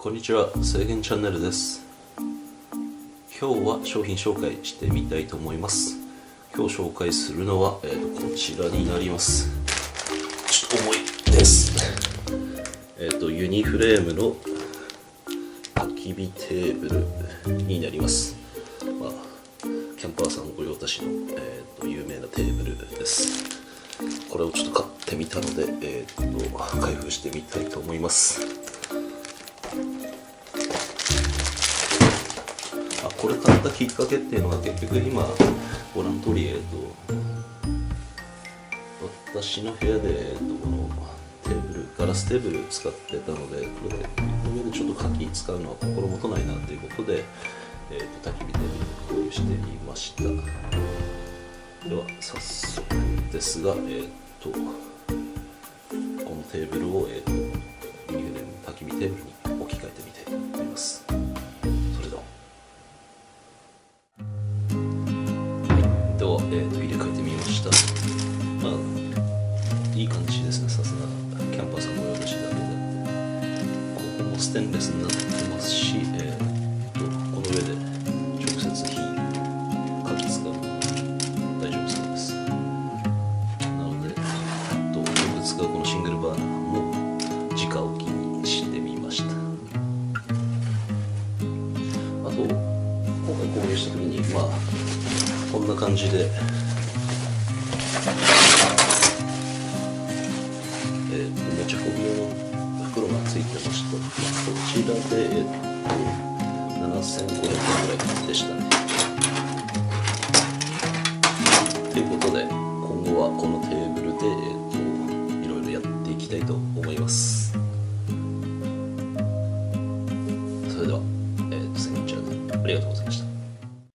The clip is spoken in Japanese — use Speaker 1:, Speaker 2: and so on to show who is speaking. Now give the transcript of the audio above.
Speaker 1: こんにちは、制限チャンネルです。今日は商品紹介してみたいと思います。今日紹介するのは、こちらになります。ちょっと重いです。ユニフレームの焚き火テーブルになります。キャンパーさん御用達の、有名なテーブルです。これをちょっと買ってみたので、開封してみたいと思います。これ買ったきっかけっていうのは結局今ご覧の通り、私の部屋で、このテーブルガラステーブル使ってたので、この上でちょっと火器使うのは心もとないなということで、焚き火テーブル購入してみました。では早速ですが、このテーブルを、ユニフレーム焚き火テーブルに置き換えてみたいと思います。入れ替えてみました。いい感じですね。さすがキャンパーさん御用達だけで、ここもステンレスになってますし、この上で直接火使う大丈夫そうです。なので、よく使うこのシングルバーナーも直置きにしてみました。あと、今回購入した時にこんな感じで、持ち運び用の袋がついてました。こちらで、7500円ぐらいでしたね。ということで、今後はこのテーブルで、いろいろやっていきたいと思います。それでは、センチャーでありがとうございました。